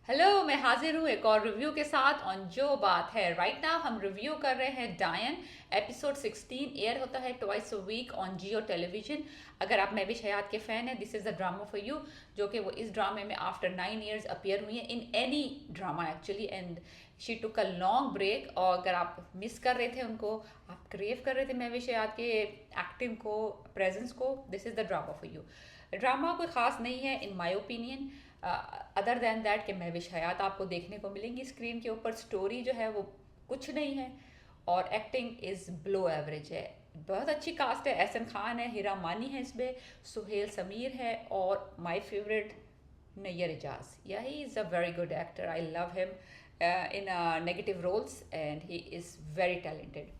Hello, मैं हाजिर हूँ एक और रिव्यू के साथ ऑन जो बात है। राइट नाउ हम रिव्यू कर रहे हैं डायन। एपिसोड 16 एयर होता है twice a week on Geo television. अगर आप महविश हयात के फ़ैन हैं, this is a drama for you. जो कि वो इस ड्रामे में आफ्टर 9 years अपीयर हुई हैं in any drama actually. And she took a long break. और अगर आप मिस कर रहे थे उनको, आप क्रेव कर रहे थे महविश हयात के एक्टिंग को, प्रेजेंस को, this is the drama for you. Drama कोई ख़ास नहीं है in my opinion, other than that कि महविश हयात आपको देखने को मिलेंगी स्क्रीन के ऊपर। स्टोरी जो है वो कुछ नहीं है और एक्टिंग इज़ ब्लो एवरेज है। बहुत अच्छी कास्ट है, एहसन खान है, हीरा मानी है इसमें, सुहेल समीर है और my favourite Nayyar Ejaz. Yeah he is a very good actor, I love him in negative roles and he is very talented.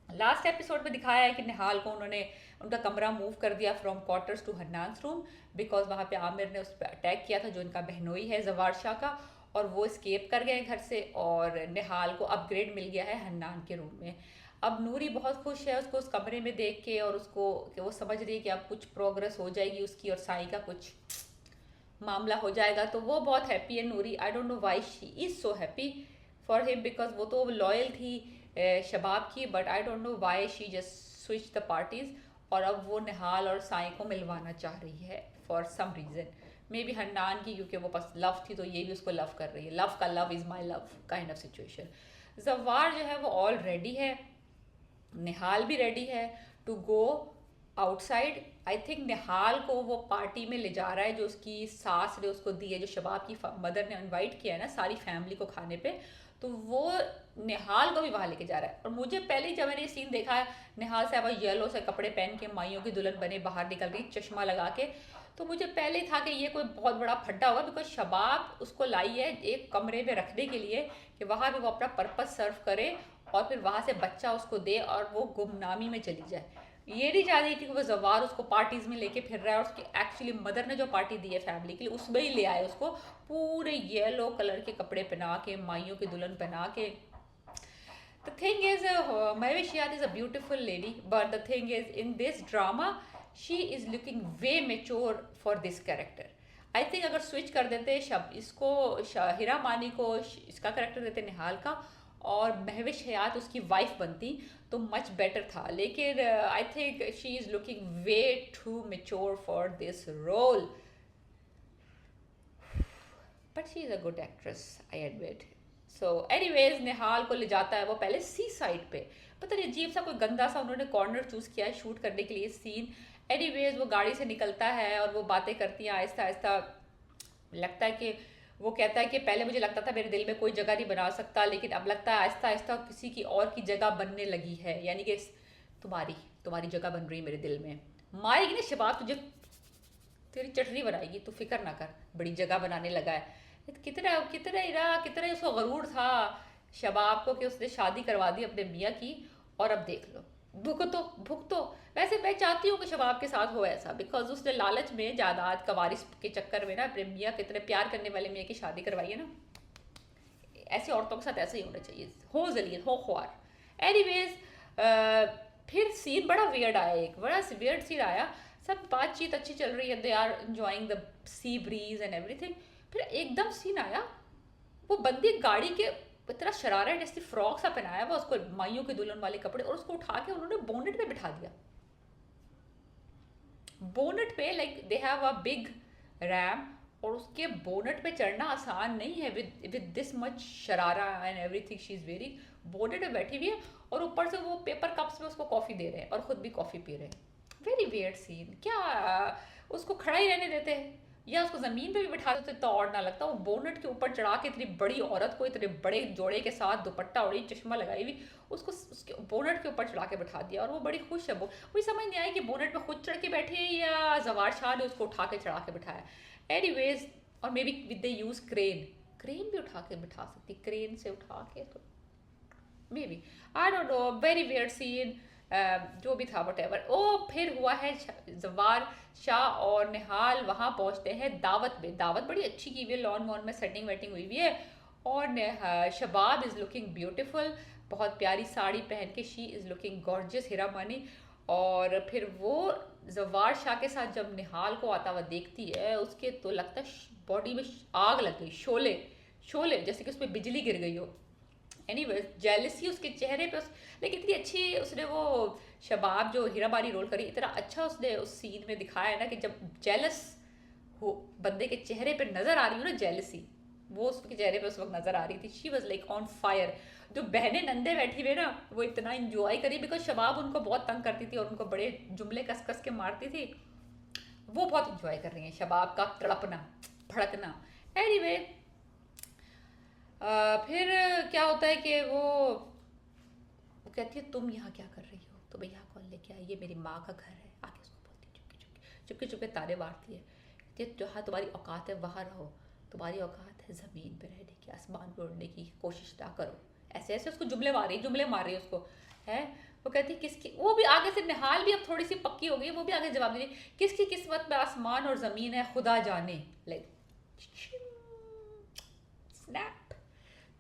Last episode में दिखाया है कि निहाल को उन्होंने उनका कमरा मूव कर दिया from quarters to Hannan's room, because वहाँ पे आमिर ने उस पर अटैक किया था जो इनका बहनोई है जवार शाह का, और वो स्केप कर गए घर से और निहाल को अपग्रेड मिल गया है हन्नान के रूम में। अब नूरी बहुत खुश है उसको उस कमरे में देख के, और उसको कि वो समझ रही है कि अब कुछ प्रोग्रेस हो जाएगी उसकी और साई का कुछ मामला हो जाएगा, तो वो बहुत हैप्पी है Noori. I don't know why she is so happy for him, because वो तो लॉयल थी शबाब की, but I don't know why she just switch the parties. और अब वो निहाल और साई को मिलवाना चाह रही है for some reason. Maybe Hannan की, क्योंकि वो पास लव थी तो ये भी उसको लव कर रही है। लव का love is my love kind of situation. जवार जो है वो ऑल रेडी है, निहाल भी रेडी है to go outside. I think Nihal को वो पार्टी में ले जा रहा है जो उसकी सास ने उसको दी है, जो शबाब की मदर ने इनवाइट किया है ना सारी फैमिली को खाने पे, तो वो निहाल को भी वहाँ लेके जा रहा है। और मुझे पहले ही जब मैंने ये सीन देखा है, निहाल साहब येलो से कपड़े पहन के माइयों की दुल्हन बने बाहर निकल रही चश्मा लगा के, तो मुझे पहले ही था कि ये कोई बहुत बड़ा फड्डा होगा, बिकॉज शबाब उसको लाई है एक कमरे में रखने के लिए कि वहाँ भी वो अपना पर्पस सर्व करे और फिर वहाँ से बच्चा उसको दे और वो गुमनामी में चली जाए। ये नहीं चाह रही थी कि वो जवार उसको पार्टीज में लेके फिर रहा है, और उसकी एक्चुअली मदर ने जो पार्टी दी है फैमिली के लिए उसमें ही ले आए उसको पूरे येलो कलर के कपड़े पहना के, माइयों की दुल्हन पहना के। The thing is, Mahwish Yad is a beautiful lady, but the thing is, in this drama, she is looking way mature for this character. I think अगर स्विच कर देते इसको हिरा मानी को इसका करेक्टर देते निहाल का, और महविश हयात उसकी वाइफ बनती तो मच बेटर था। लेकिन I think she is looking way too mature for this role, but she is a good actress, I admit. So anyways Nihal को ले जाता है वो पहले सी साइड पे, पता नहीं अजीब सा कोई गंदा सा उन्होंने कॉर्नर चूज़ किया है शूट करने के लिए सीन। एनीवेज वो गाड़ी से निकलता है और वो बातें करती हैं आहिस्ता आहिस्ता। लगता है कि वो कहता है कि पहले मुझे लगता था मेरे दिल में कोई जगह नहीं बना सकता, लेकिन अब लगता है आहिस्ता आहिस्ता किसी की और की जगह बनने लगी है, यानी कि तुम्हारी तुम्हारी जगह बन रही है मेरे दिल में। मारेगी ना शबाब तुझे, तेरी चटनी बनाएगी, तू फिक्र ना कर, बड़ी जगह बनाने लगा है। कितना कितना ही रहा, कितना ही उसको गरूर था शबाब को कि उसने शादी करवा दी अपने मियाँ की, और अब देख लो भुगतो भुगतो। वैसे मैं चाहती हूँ कि शबाब के साथ हो ऐसा, बिकॉज उसने लालच में जायदाद का वारिस के चक्कर में ना अपने मियाँ के इतने प्यार करने वाले मियाँ की शादी करवाई है ना। ऐसी औरतों के साथ ऐसे ही होना चाहिए, हो जलील हो ख्वार। एनीवेज फिर सीन बड़ा वियर्ड आया, एक बड़ा वियर्ड सीन आया। सब बातचीत अच्छी चल रही है, they are enjoying the sea breeze and everything. फिर एकदम सीन आया, वो बंदी गाड़ी के इतना शरारा जैसी फ्रॉक सा पहनाया हुआ उसको, माइयों के दुल्हन वाले कपड़े, और उसको उठा के उन्होंने बोनेट पे बिठा दिया। बोनेट पे, like they have a big RAM, और उसके बोनेट पे चढ़ना आसान नहीं है with with this much sharara and everything. She is very bonnet पे बैठी हुई है, और ऊपर से वो पेपर कप्स में उसको कॉफ़ी दे रहे हैं और ख़ुद भी कॉफ़ी पी रहे हैं। Very weird scene. क्या उसको खड़ा ही रहने देते हैं, या उसको ज़मीन पे भी बिठा देते तो और ना लगता। वो बोनेट के ऊपर चढ़ा के इतनी बड़ी औरत को, इतने बड़े जोड़े के साथ दुपट्टा ओढ़ी चश्मा लगाई हुई, उसको उसके बोनेट के ऊपर चढ़ा के बिठा दिया, और वो बड़ी खुश है। वो वही समझ नहीं आई कि बोनेट पे खुद चढ़ के बैठी है या जवार शाह ने उसको उठा के चढ़ा के बिठाया। एनीवेज, और may be with they use crane, crane भी उठा के बिठा सकती, क्रेन से उठा के, तो maybe, I don't know, very weird scene. जो भी था वट एवर। ओ फिर हुआ है जवार शाह और निहाल वहाँ पहुँचते हैं दावत में। दावत बड़ी अच्छी की हुई है, लॉन वॉन में सेटिंग वेटिंग हुई हुई है, और शबाब इज़ लुकिंग ब्यूटिफुल, बहुत प्यारी साड़ी पहन के, शी इज़ लुकिंग गॉर्जियस हीरा मानी। और फिर वो जवार शाह के साथ जब निहाल को आता हुआ देखती है, उसके तो लगता है बॉडी में आग लग गई, शोले। शोले जैसे कि उसमें बिजली गिर गई हो। एनीवेज जेलसी उसके चेहरे पे लेकिन इतनी अच्छी उसने वो शबाब जो हीराबारी रोल करी, इतना अच्छा उसने उस सीन में दिखाया है ना कि जब जेलस हो बंदे के चेहरे पे नजर आ रही हो ना जेलसी, वो उसके चेहरे पे उस वक्त नजर आ रही थी। She was like on fire. जो बहनें नंदे बैठी हुए ना वो इतना इंजॉय करी बिकॉज शबाब उनको बहुत तंग करती थी और उनको बड़े जुमले कस कस के मारती थी। वो बहुत इंजॉय कर रही हैं शबाब का तड़पना भड़कना। एनीवे फिर क्या होता है कि वो कहती है तुम यहाँ क्या कर रही हो, तुम्हें यहाँ कौन लेके आई, ये मेरी माँ का घर है। आगे उसको बोलती है चुपके चुपके चुपके चुपके ताने मारती है। कहती है जहाँ तुम्हारी औकात है वहाँ रहो, तुम्हारी औकात है ज़मीन पे रहने की, आसमान पे उड़ने की कोशिश ना करो। ऐसे ऐसे उसको जुमले मार रही है उसको है। वो कहती है किसकी, वो भी आगे से निहाल भी अब थोड़ी सी पक्की हो गई, वो भी आगे जवाब दे रही है किसकी किस्मत में आसमान और ज़मीन है खुदा जाने। लाइक स्नैप,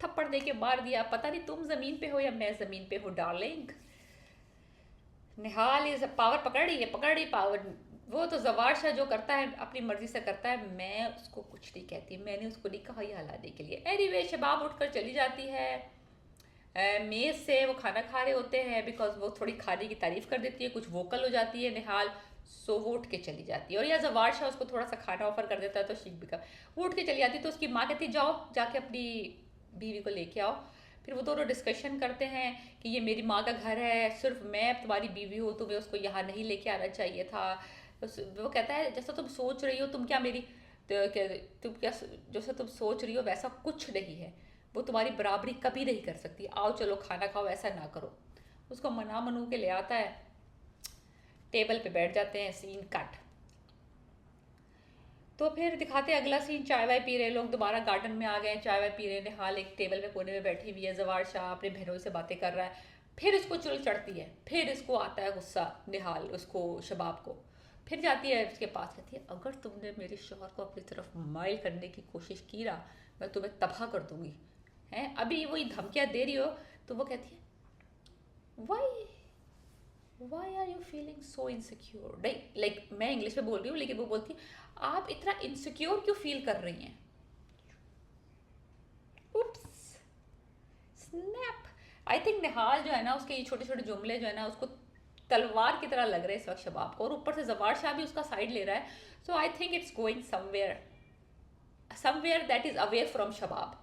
थप्पड़ दे के मार दिया। पता नहीं तुम जमीन पे हो या मैं जमीन पे हूँ डार्लिंग। निहाल इज पावर पकड़ रही पावर। वो तो जवार शाह जो करता है अपनी मर्जी से करता है, मैं उसको कुछ नहीं कहती, मैंने उसको नहीं कहा ये हलाने के लिए। एनीवे शबाब उठकर चली जाती है मेज से। वो खाना खा रहे होते हैं बिकॉज वो थोड़ी खाने की तारीफ कर देती है, कुछ वोकल हो जाती है निहाल, सो वो उठ के चली जाती है। और या जवार शाह उसको थोड़ा सा खाना ऑफर कर देता है तो शीख भी का वो उठ के चली जाती है। तो उसकी माँ कहती है जाओ जाके अपनी बीवी को लेके आओ। फिर वो दोनों डिस्कशन करते हैं कि ये मेरी माँ का घर है, सिर्फ मैं तुम्हारी बीवी हूँ, तुम्हें उसको यहाँ नहीं लेके आना चाहिए था। वो कहता है जैसा तुम सोच रही हो, तुम क्या जैसा तुम सोच रही हो वैसा कुछ नहीं है, वो तुम्हारी बराबरी कभी नहीं कर सकती, आओ चलो खाना खाओ, ऐसा ना करो। उसको मना मनू के ले आता है, टेबल पे बैठ जाते हैं, सीन कट। तो फिर दिखाते हैं अगला सीन, चाय वाय पी रहे लोग, दोबारा गार्डन में आ गए, चाय वाय पी रहे, निहाल एक टेबल में कोने में बैठी हुई है, जवार शाह अपने बहनों से बातें कर रहा है। फिर इसको चुल चढ़ती है, फिर इसको आता है गुस्सा निहाल उसको शबाब को। फिर जाती है उसके पास, कहती है अगर तुमने मेरे शौहर को अपनी तरफ माइल करने की कोशिश की ना, मैं तुम्हें तबाह कर दूंगी। हैं अभी वही धमकियाँ दे रही हो। तो वो कहती है why why are you feeling so insecure. Like मैं इंग्लिश में बोल रही हूँ लेकिन वो बोलती आप इतना इनसिक्योर क्यों फील कर रही हैं। उप्स, स्नैप। आई थिंक निहाल जो है ना उसके ये छोटे छोटे जुमले जो है ना उसको तलवार की तरह लग रहे हैं इस वक्त शबाब को, और ऊपर से जवार शाह भी उसका साइड ले रहा है। So I think it's going somewhere that is away from Shabab.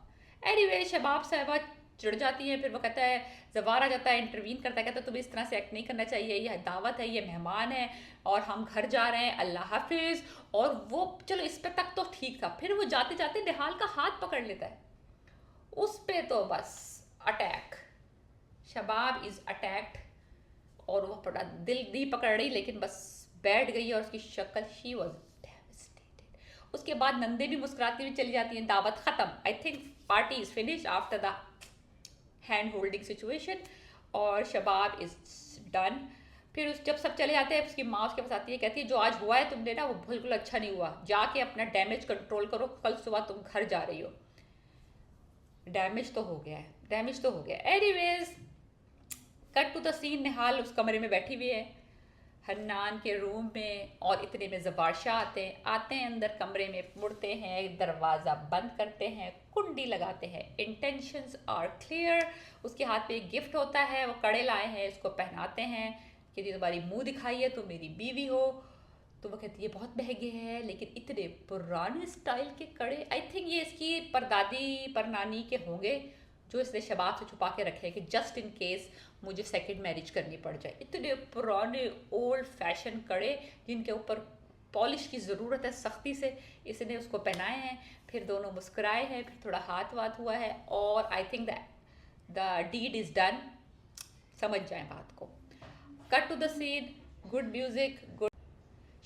Anyway Shabab Sahiba चिढ़ जाती है। फिर वो कहता है, जवार आ जाता है, इंटरवीन करता है, कहता है तुम्हें इस तरह से एक्ट नहीं करना चाहिए, ये दावत है, ये मेहमान है और हम घर जा रहे हैं, अल्लाह हाफिज। और वो चलो इस पे तक तो ठीक था। फिर वो जाते जाते निहाल का हाथ पकड़ लेता है, उस पे तो बस अटैक, शबाब इज अटैक्ड। और वो पड़ा दिल नहीं पकड़ रही लेकिन बस बैठ गई और उसकी शक्ल शी वॉज डेविस्टेटेड। उसके बाद नंदे भी मुस्कुराती हुई चली जाती हैं, दावत खत्म। I think party is finish after the hand holding situation और शबाब इज डन। फिर उस जब सब चले जाते हैं उसकी माँ उसके पास आती है, कहती है जो आज हुआ है तुमने ना वो बिल्कुल अच्छा नहीं हुआ, जाके अपना डैमेज कंट्रोल करो, कल सुबह तुम घर जा रही हो। डैमेज तो हो गया है, डैमेज तो हो गया। Anyways cut to the scene, Nihal उस कमरे में बैठी हुई है हन्नान के रूम में, और इतने में जवार शाह आते हैं अंदर कमरे में, मुड़ते हैं, दरवाज़ा बंद करते हैं, कुंडी लगाते हैं। Intentions are clear. उसके हाथ में एक गिफ्ट होता है, वो कड़े लाए हैं, उसको पहनाते हैं कि तुम्हारी मुंह दिखाई है, तुम मेरी बीवी हो। तो वो कहती है बहुत महंगे हैं लेकिन इतने पुराने स्टाइल के कड़े। आई थिंक ये इसकी परदादी परनानी के होंगे जो इसने शबाब से छुपा के रखे हैं कि जस्ट इन केस मुझे सेकंड मैरिज करनी पड़ जाए। इतने पुराने ओल्ड फैशन कड़े जिनके ऊपर पॉलिश की ज़रूरत है सख्ती से, इसने उसको पहनाए हैं। फिर दोनों मुस्कुराए हैं, फिर थोड़ा हाथ वाथ हुआ है और I think the deed is done. समझ जाए बात को। Cut to the scene, good music, good.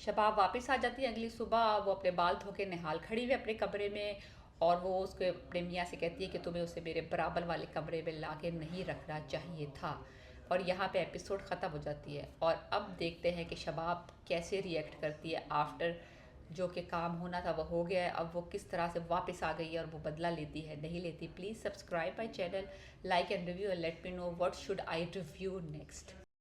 Shabab वापस आ जाती है अगली सुबह, वो अपने बाल धो के निहाल खड़ी हुई अपने कमरे में, और वो उसके अपने मियाँ से कहती है कि तुम्हें उसे मेरे बराबर वाले कमरे में ला के नहीं रखना चाहिए था। और यहाँ पे एपिसोड ख़त्म हो जाती है। और अब देखते हैं कि शबाब कैसे रिएक्ट करती है आफ्टर जो कि काम होना था वो हो गया है, अब वो किस तरह से वापस आ गई है और वो बदला लेती है नहीं लेती। Please subscribe my channel, like and review, and let me know what should I review next.